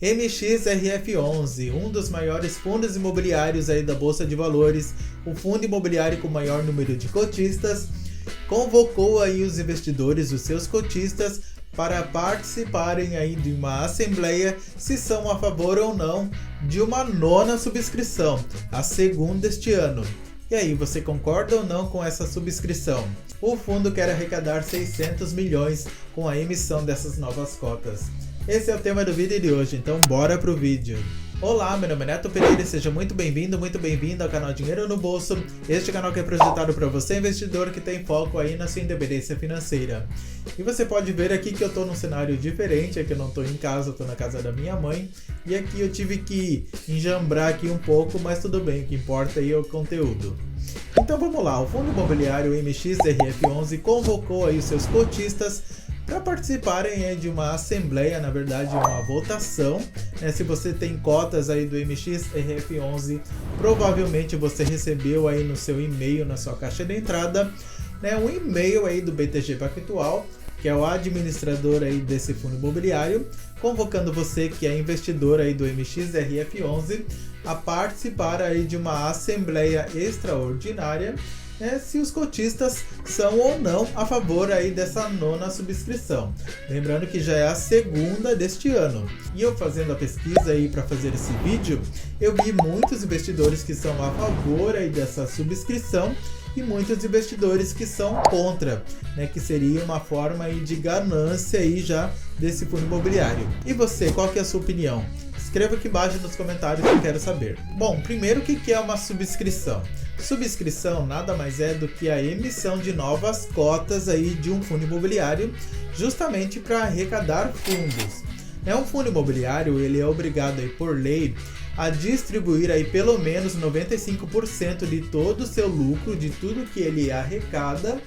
MXRF11, um dos maiores fundos imobiliários aí da Bolsa de Valores, o fundo imobiliário com o maior número de cotistas, convocou aí os investidores, os seus cotistas, para participarem aí de uma assembleia se são a favor ou não de uma nona subscrição, a segunda este ano. E aí, você concorda ou não com essa subscrição? O fundo quer arrecadar 600 milhões com a emissão dessas novas cotas. Esse é o tema do vídeo de hoje, então bora pro vídeo. Olá, meu nome é Neto Pereira e seja muito bem-vindo ao canal Dinheiro no Bolso. Este canal que é projetado para você, investidor, que tem foco aí na sua independência financeira. E você pode ver aqui que eu tô num cenário diferente, aqui eu não tô em casa, eu tô na casa da minha mãe. E aqui eu tive que enjambrar aqui um pouco, mas tudo bem, o que importa aí é o conteúdo. Então vamos lá, o fundo imobiliário MXRF11 convocou aí os seus cotistas para participarem de uma assembleia, na verdade uma votação. Se você tem cotas aí do MXRF11, provavelmente você recebeu aí no seu e-mail, na sua caixa de entrada, um e-mail aí do BTG Pactual, que é o administrador aí desse fundo imobiliário, convocando você que é investidor aí do MXRF11 a participar aí de uma assembleia extraordinária, se os cotistas são ou não a favor aí dessa nona subscrição. Lembrando que já é a segunda deste ano. E eu fazendo a pesquisa aí para fazer esse vídeo, eu vi muitos investidores que são a favor aí dessa subscrição e muitos investidores que são contra, que seria uma forma aí de ganância aí já desse fundo imobiliário. E você, qual que é a sua opinião? Escreva aqui embaixo nos comentários que eu quero saber. Bom, primeiro, o que é uma subscrição? Subscrição nada mais é do que a emissão de novas cotas aí de um fundo imobiliário, justamente para arrecadar fundos. Um fundo imobiliário, ele é obrigado aí por lei a distribuir aí pelo menos 95% de todo o seu lucro, de tudo que ele arrecada,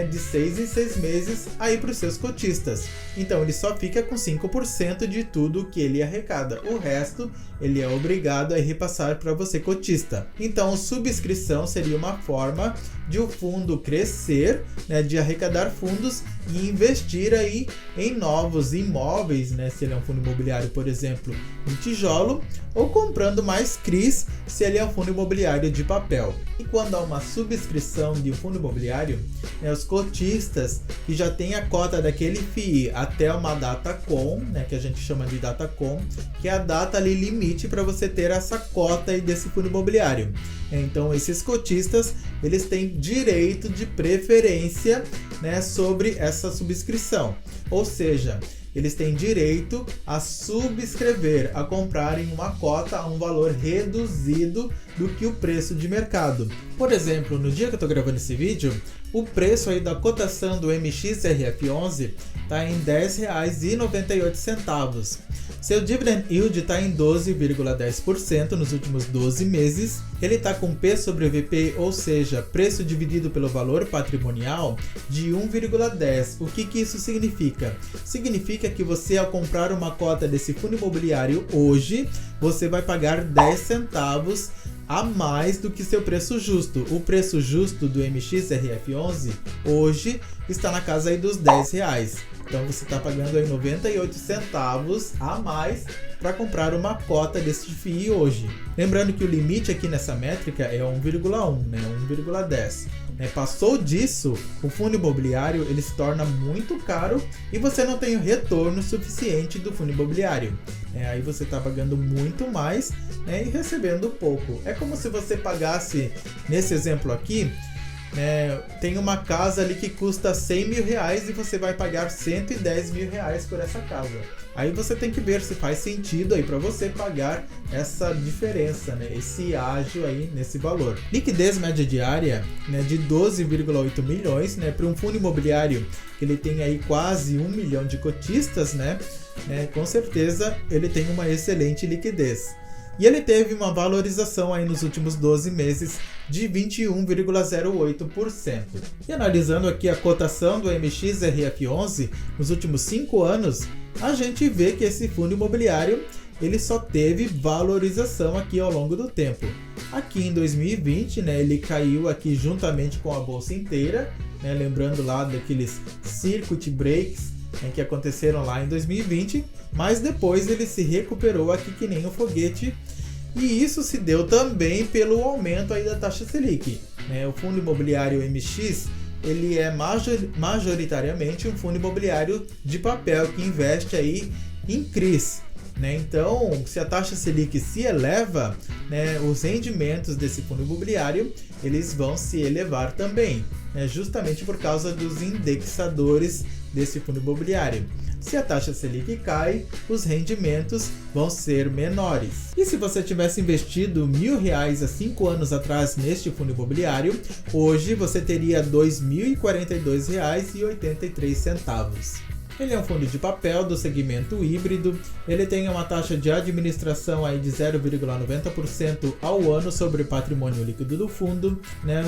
de 6 em 6 meses aí para os seus cotistas. Então ele só fica com 5% de tudo que ele arrecada. O resto ele é obrigado a repassar para você, cotista. Então subscrição seria uma forma de o fundo crescer, de arrecadar fundos e investir aí em novos imóveis, se ele é um fundo imobiliário, por exemplo, em tijolo, ou comprando mais CRIs, se ele é um fundo imobiliário de papel. E quando há uma subscrição de um fundo imobiliário, os cotistas que já têm a cota daquele FII até uma data com, que a gente chama de data com, que é a data ali limite para você ter essa cota aí desse fundo imobiliário. Então esses cotistas, eles têm direito de preferência, sobre essa subscrição. Ou seja, eles têm direito a subscrever, a comprarem uma cota a um valor reduzido do que o preço de mercado. Por exemplo, no dia que eu estou gravando esse vídeo, o preço aí da cotação do MXRF11 está em R$10,98. Seu dividend yield está em 12,10% nos últimos 12 meses. Ele está com P sobre VP, ou seja, preço dividido pelo valor patrimonial, de 1,10. O que isso significa? Significa que você, ao comprar uma cota desse fundo imobiliário hoje, você vai pagar 10 centavos a mais do que seu preço justo. O preço justo do MXRF11 hoje está na casa aí dos R$10. Então você está pagando aí 98 centavos a mais para comprar uma cota desse FII hoje. Lembrando que o limite aqui nessa métrica é 1,1, 1,10. Passou disso, o fundo imobiliário ele se torna muito caro e você não tem o retorno suficiente do fundo imobiliário. Aí você está pagando muito mais, e recebendo pouco. É como se você pagasse, nesse exemplo aqui, tem uma casa ali que custa R$100 mil e você vai pagar R$110 mil por essa casa. Aí você tem que ver se faz sentido aí para você pagar essa diferença, esse ágio aí nesse valor. Liquidez média diária, de 12,8 milhões, para um fundo imobiliário que ele tem aí quase 1 milhão de cotistas, com certeza ele tem uma excelente liquidez. E ele teve uma valorização aí nos últimos 12 meses de 21,08%. E analisando aqui a cotação do MXRF11 nos últimos 5 anos, a gente vê que esse fundo imobiliário ele só teve valorização aqui ao longo do tempo. Aqui em 2020, ele caiu aqui juntamente com a bolsa inteira, lembrando lá daqueles circuit breaks que aconteceram lá em 2020, mas depois ele se recuperou aqui que nem um foguete, e isso se deu também pelo aumento aí da taxa Selic. O fundo imobiliário MX, ele é majoritariamente um fundo imobiliário de papel que investe aí em CRIs. Então, se a taxa Selic se eleva, os rendimentos desse fundo imobiliário eles vão se elevar também, justamente por causa dos indexadores desse fundo imobiliário. Se a taxa Selic cai, os rendimentos vão ser menores. E se você tivesse investido R$1.000 há 5 anos atrás neste fundo imobiliário, hoje você teria R$ 2.042,83. Ele é um fundo de papel do segmento híbrido, ele tem uma taxa de administração aí de 0,90% ao ano sobre o patrimônio líquido do fundo,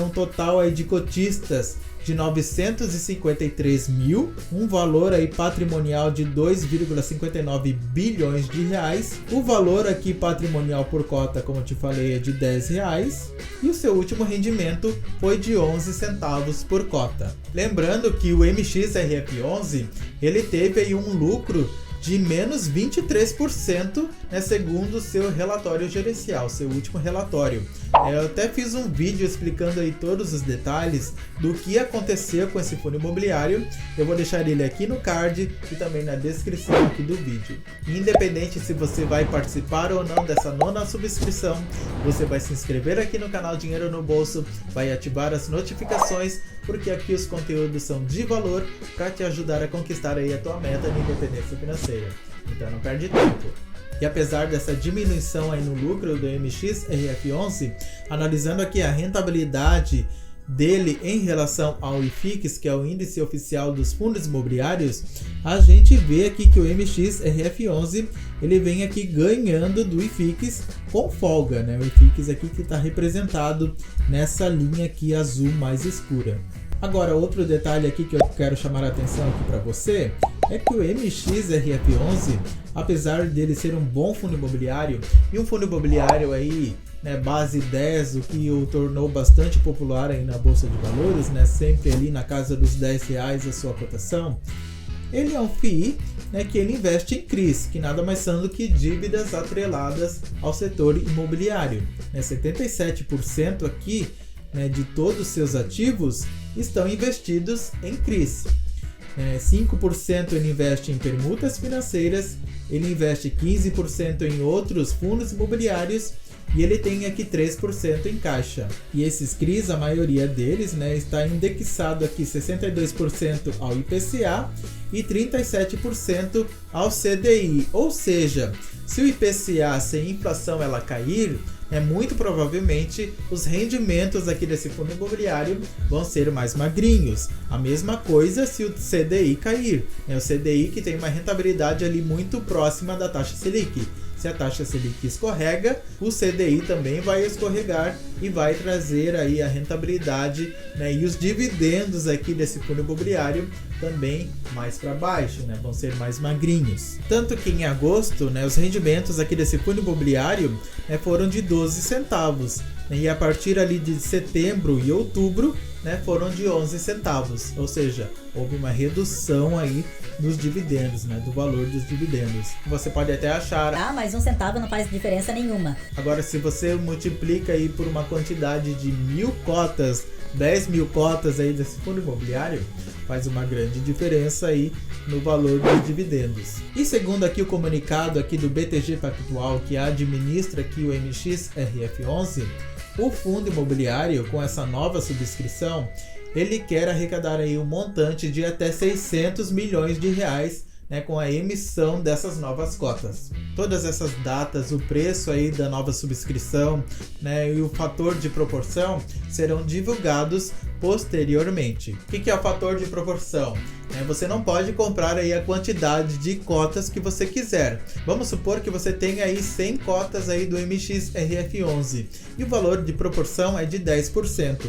um total aí de cotistas de 953 mil, um valor aí patrimonial de 2,59 bilhões de reais, o valor aqui patrimonial por cota, como eu te falei, é de R$10, e o seu último rendimento foi de 11 centavos por cota. Lembrando que o MXRF11, ele teve aí um lucro de menos 23%, segundo o seu relatório gerencial, seu último relatório. Eu até fiz um vídeo explicando aí todos os detalhes do que aconteceu com esse fundo imobiliário. Eu vou deixar ele aqui no card e também na descrição aqui do vídeo. Independente se você vai participar ou não dessa nona subscrição, você vai se inscrever aqui no canal Dinheiro no Bolso, vai ativar as notificações, porque aqui os conteúdos são de valor para te ajudar a conquistar aí a tua meta de independência financeira. Então não perde tempo. E apesar dessa diminuição aí no lucro do MXRF11, analisando aqui a rentabilidade dele em relação ao IFIX, que é o índice oficial dos fundos imobiliários, a gente vê aqui que o MXRF11 ele vem aqui ganhando do IFIX com folga, O IFIX aqui que está representado nessa linha aqui azul mais escura. Agora, outro detalhe aqui que eu quero chamar a atenção aqui para você é que o MXRF11, apesar dele ser um bom fundo imobiliário e um fundo imobiliário aí, base 10, o que o tornou bastante popular aí na Bolsa de Valores, sempre ali na casa dos R$10 a sua cotação, ele é um FII, que ele investe em CRIs, que nada mais são do que dívidas atreladas ao setor imobiliário. 77% aqui de todos os seus ativos estão investidos em CRIs. 5% ele investe em permutas financeiras, ele investe 15% em outros fundos imobiliários e ele tem aqui 3% em caixa. E esses CRIs, a maioria deles, está indexado aqui 62% ao IPCA e 37% ao CDI. Ou seja, se o IPCA, se a inflação ela cair, muito provavelmente os rendimentos aqui desse fundo imobiliário vão ser mais magrinhos. A mesma coisa se o CDI cair, o CDI que tem uma rentabilidade ali muito próxima da taxa Selic. Se a taxa Selic escorrega, o CDI também vai escorregar e vai trazer aí a rentabilidade, e os dividendos aqui desse fundo imobiliário também mais para baixo, vão ser mais magrinhos. Tanto que em agosto, os rendimentos aqui desse fundo imobiliário foram de 12 centavos. E a partir ali de setembro e outubro, foram de 11 centavos. Ou seja, houve uma redução aí dos dividendos, do valor dos dividendos. Você pode até achar... mas 1 centavo não faz diferença nenhuma. Agora, se você multiplica aí por uma quantidade de 1.000 cotas, 10.000 cotas aí desse fundo imobiliário, faz uma grande diferença aí no valor dos dividendos. E segundo aqui o comunicado aqui do BTG Pactual, que administra aqui o MXRF11, o fundo imobiliário, com essa nova subscrição, ele quer arrecadar aí um montante de até 600 milhões de reais, com a emissão dessas novas cotas. Todas essas datas, o preço aí da nova subscrição, e o fator de proporção serão divulgados posteriormente. O que é o fator de proporção? Você não pode comprar aí a quantidade de cotas que você quiser. Vamos supor que você tenha aí 100 cotas aí do MXRF11 e o valor de proporção é de 10%.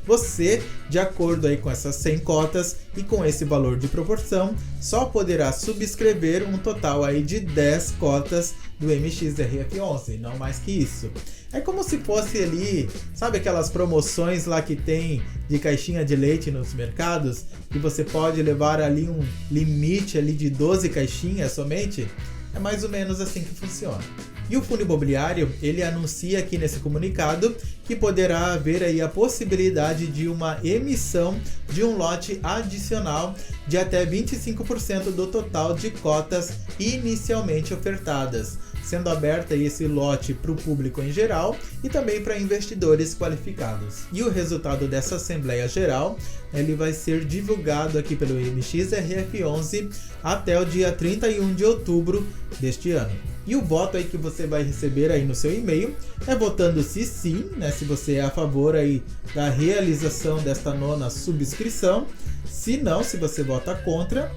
Você, de acordo aí com essas 100 cotas e com esse valor de proporção, só poderá subscrever um total aí de 10 cotas do MXRF11, não mais que isso. É como se fosse ali, sabe aquelas promoções lá que tem de caixinha de leite nos mercados? Que você pode levar ali um limite ali de 12 caixinhas somente? É mais ou menos assim que funciona. E o fundo imobiliário, ele anuncia aqui nesse comunicado que poderá haver aí a possibilidade de uma emissão de um lote adicional de até 25% do total de cotas inicialmente ofertadas, sendo aberto aí esse lote para o público em geral e também para investidores qualificados. E o resultado dessa Assembleia Geral, ele vai ser divulgado aqui pelo MXRF11 até o dia 31 de outubro deste ano. E o voto aí que você vai receber aí no seu e-mail é votando se sim, né, se você é a favor aí da realização desta nona subscrição, se não, se você vota contra,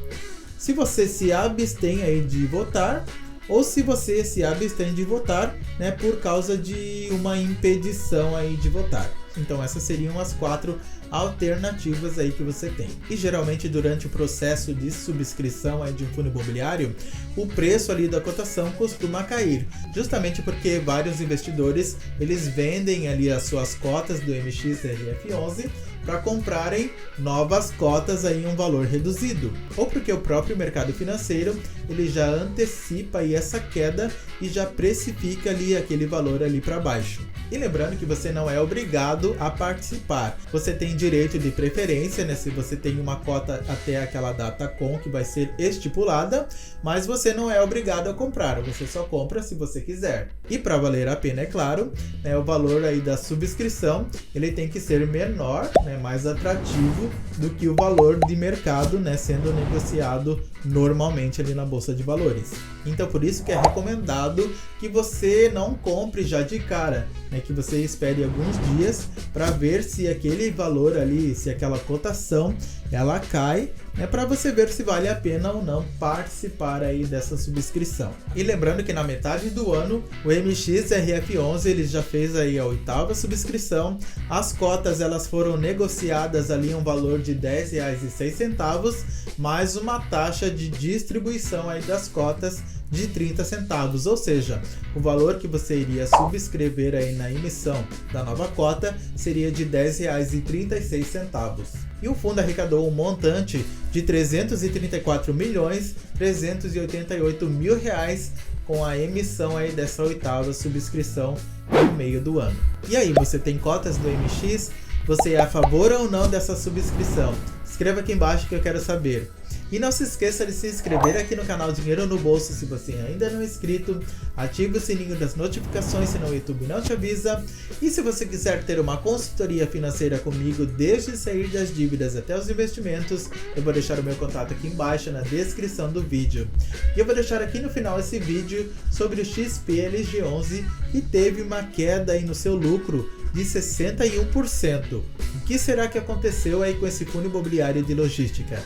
se você se abstém aí de votar, ou se você se abstém de votar, né, por causa de uma impedição aí de votar. Então essas seriam as 4 alternativas aí que você tem. E geralmente durante o processo de subscrição aí de um fundo imobiliário, o preço ali da cotação costuma cair, justamente porque vários investidores, eles vendem ali as suas cotas do MXRF11 para comprarem novas cotas aí em um valor reduzido, ou porque o próprio mercado financeiro ele já antecipa aí essa queda e já precifica ali aquele valor ali para baixo. E lembrando que você não é obrigado a participar, você tem direito de preferência, né, se você tem uma cota até aquela data com que vai ser estipulada, mas você não é obrigado a comprar, você só compra se você quiser. E para valer a pena, é claro, né, o valor aí da subscrição ele tem que ser menor, né, mais atrativo do que o valor de mercado, né, sendo negociado normalmente ali na bolsa de valores. Então por isso que é recomendado que você não compre já de cara, né, que você espere alguns dias para ver se aquele valor ali, se aquela cotação ela cai, né, para você ver se vale a pena ou não participar aí dessa subscrição. E lembrando que na metade do ano o MXRF11 ele já fez aí a 8ª subscrição, as cotas elas foram negociadas ali um valor de R$10,06 mais uma taxa de distribuição aí das cotas de 30 centavos, ou seja, o valor que você iria subscrever aí na emissão da nova cota seria de R$10,36. E o fundo arrecadou um montante de R$334.388.000 com a emissão aí dessa 8ª subscrição no meio do ano. E aí, você tem cotas do MX? Você é a favor ou não dessa subscrição? Escreva aqui embaixo que eu quero saber. E não se esqueça de se inscrever aqui no canal Dinheiro no Bolso se você ainda não é inscrito. Ative o sininho das notificações, senão o YouTube não te avisa. E se você quiser ter uma consultoria financeira comigo, desde sair das dívidas até os investimentos, eu vou deixar o meu contato aqui embaixo na descrição do vídeo. E eu vou deixar aqui no final esse vídeo sobre o XP-LG11 que teve uma queda aí no seu lucro de 61%. O que será que aconteceu aí com esse fundo imobiliário de logística?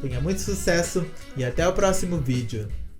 Tenha muito sucesso e até o próximo vídeo.